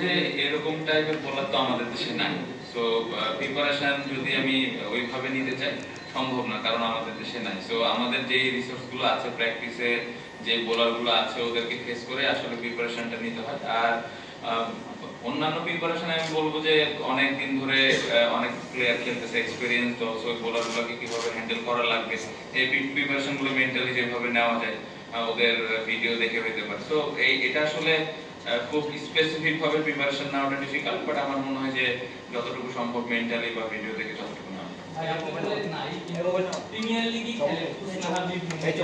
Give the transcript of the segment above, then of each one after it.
যে এরকম টাইপের বোলার তো আমাদের দেশে নাই। সো প্রিপারেশন যদি আমি ওইভাবে নিতে চাই সম্ভব না, কারণ আমাদের দেশে নাই। সো আমাদের যে রিসোর্স গুলো আছে, প্র্যাকটিসে যে বোলার গুলো আছে ওদেরকে ফেস করে আসলে প্রিপারেশনটা নিতে হয়। আর অন্যান্য প্রিপারেশন আমি বলবো যে অনেক দিন ধরে অনেক প্লেয়ার খেলতেছে, এক্সপেরিয়েন্স তো, সো বোলার গুলোকে কিভাবে হ্যান্ডেল করা লাগবে এই প্রিপারেশন গুলো মেন্টালি যেভাবে নেওয়া যায় ওদের ভিডিও দেখে হইতে পারে। সো এটা আসলে খুব স্পেসিফিক ভাবে প্রিপারেশন নেওয়াটা ডিফিকাল্ট, বাট আমার মনে হয় যে যতটুকু সম্ভব মেন্টালি বা ভিডিও দেখে যতটুকু নেওয়া প্রিমিয়ার লিগই খেলেন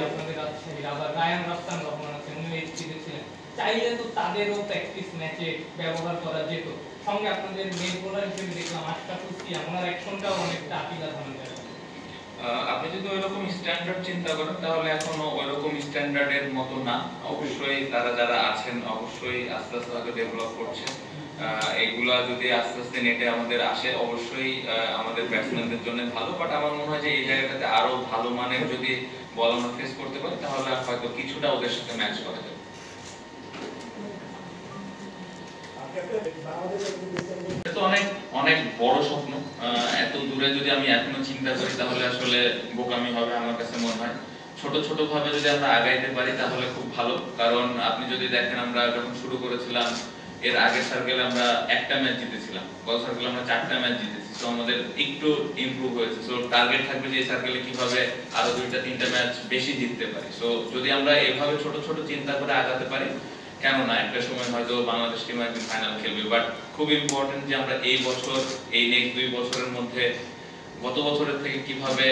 আপনাদের রাজশাহীর, আবার রায়ান রাফসান রহমান আছেন, উনি এইচপিতে ছিলেন। চাইলে তো তাদেরও প্র্যাকটিস ম্যাচে ব্যবহার করা যেত। সঙ্গে আপনাদের মেন বোলার হিসেবে দেখলাম আশরাফুল সিয়াম, ওনার অ্যাকশনটাও অনেকটা আপিলা ধরনের। আপনি যদি ওইরকম স্ট্যান্ডার্ড চিন্তা করেন তাহলে এখনো ওইরকম স্ট্যান্ডার্ডের মতো না। অবশ্যই তারা যারা আছেন অবশ্যই আস্তে আস্তে হয়তো ডেভেলপ করছে। এগুলা যদি আস্তে আস্তে নেটে আমাদের আসে অবশ্যই আমাদের ব্যাটসম্যানদের জন্য ভালো, বাট আমার মনে হয় যে এই জায়গাটাতে আরো ভালো মানের যদি বল আমরা ফেস করতে পারি তাহলে হয়তো কিছুটা ওদের সাথে ম্যাচ করা যাবে। তো অনেক অনেক বড় স্বপ্ন, এত দূরে যদি আমি এখনো চিন্তা করি তাহলে আসলে বোকামি হবে আমার কাছে মনে হয়। ছোট ছোট ভাবে যদি আমরা আগাইতে পারি তাহলে খুব ভালো, কারণ আপনি যদি দেখেন আমরা যখন শুরু করেছিলাম এর আগের সার্কেলে আমরা একটা ম্যাচ জিতেছিলাম, গত সার্কেলে আমরা 4টা ম্যাচ জিতেছি। তো আমাদের একটু ইমপ্রুভ হয়েছে। সো টার্গেট থাকবে যে এই সার্কেলে কিভাবে আরো 2টা-3টা ম্যাচ বেশি জিততে পারি। সো যদি আমরা এভাবে ছোট ছোট চিন্তা করে আগাতে পারি, কেন না একটা সময় হয়তো বাংলাদেশ টিম একদিন ফাইনাল খেলবে। বাট খুব ইম্পর্টেন্ট যে আমরা এই বছর এই নেক্সট 2 বছরের মধ্যে গত বছরের থেকে কিভাবে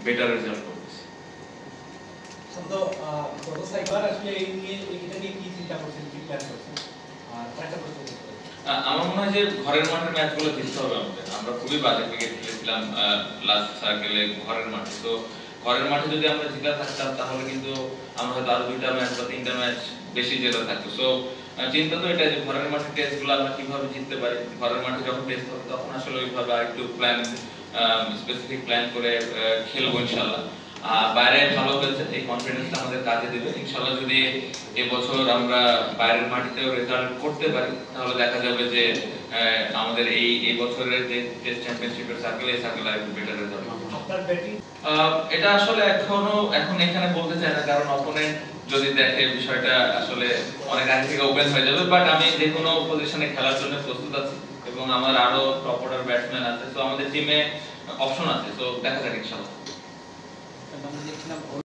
বেটার রেজাল্ট করতেছি। তো গত সাইবার আসলে এই নিয়ে এটা নিয়ে কি চিন্তা করছেন, কি প্ল্যান করছেন? আর একটা প্রশ্ন আমার মনে হয় যে ঘরের মাঠের ম্যাচগুলো জিততে হবে আমাদের। আমরা খুবই বাজে ক্রিকেট খেলেছিলাম লাস্ট সার্কেলে ঘরের মাঠে। তো ঘরের মাঠে যদি আমরা জিতা থাকতাম তাহলে কিন্তু আমরা হয়তো আরো 2টা ম্যাচ বা 3টা ম্যাচ বেশি জেতা থাকতো। সো চিন্তা তো এটা যে ঘরের মাঠে টেস্টগুলো আমরা কিভাবে জিততে পারি। ঘরের মাঠে যখন টেস্ট হবে তখন আসলে ওইভাবে আরেকটু প্ল্যান স্পেসিফিক প্ল্যান করে খেলবো ইনশাআল্লাহ। বাইরে ভালো হয়েছে, এই কনফিডেন্সটা আমাদের কাজে দেবে ইনশাআল্লাহ। যদি এবছর আমরা বাইরের মাটিতেও রেজাল্ট করতে পারি তাহলে দেখা যাবে যে আমাদের এই বছরের যে টেস্ট চ্যাম্পিয়নশিপের সার্কেল, এই সার্কেলে একটু বেটার রেজাল্ট হবে। আপনার ব্যাটিং এটা আসলে এখন এখানে বলতে চাই না, কারণ অপোনেন্ট যদি দেখে বিষয়টা আসলে অনেক আগে থেকে ওপেন হয়ে যাবে। বাট আমি যে কোনো পজিশনে খেলার জন্য প্রস্তুত আছি এবং আমার আরো টপ অর্ডার ব্যাটসম্যান আছে। তো আমাদের টিমে অপশন আছে। তো দেখা যাক ইনশাআল্লাহ।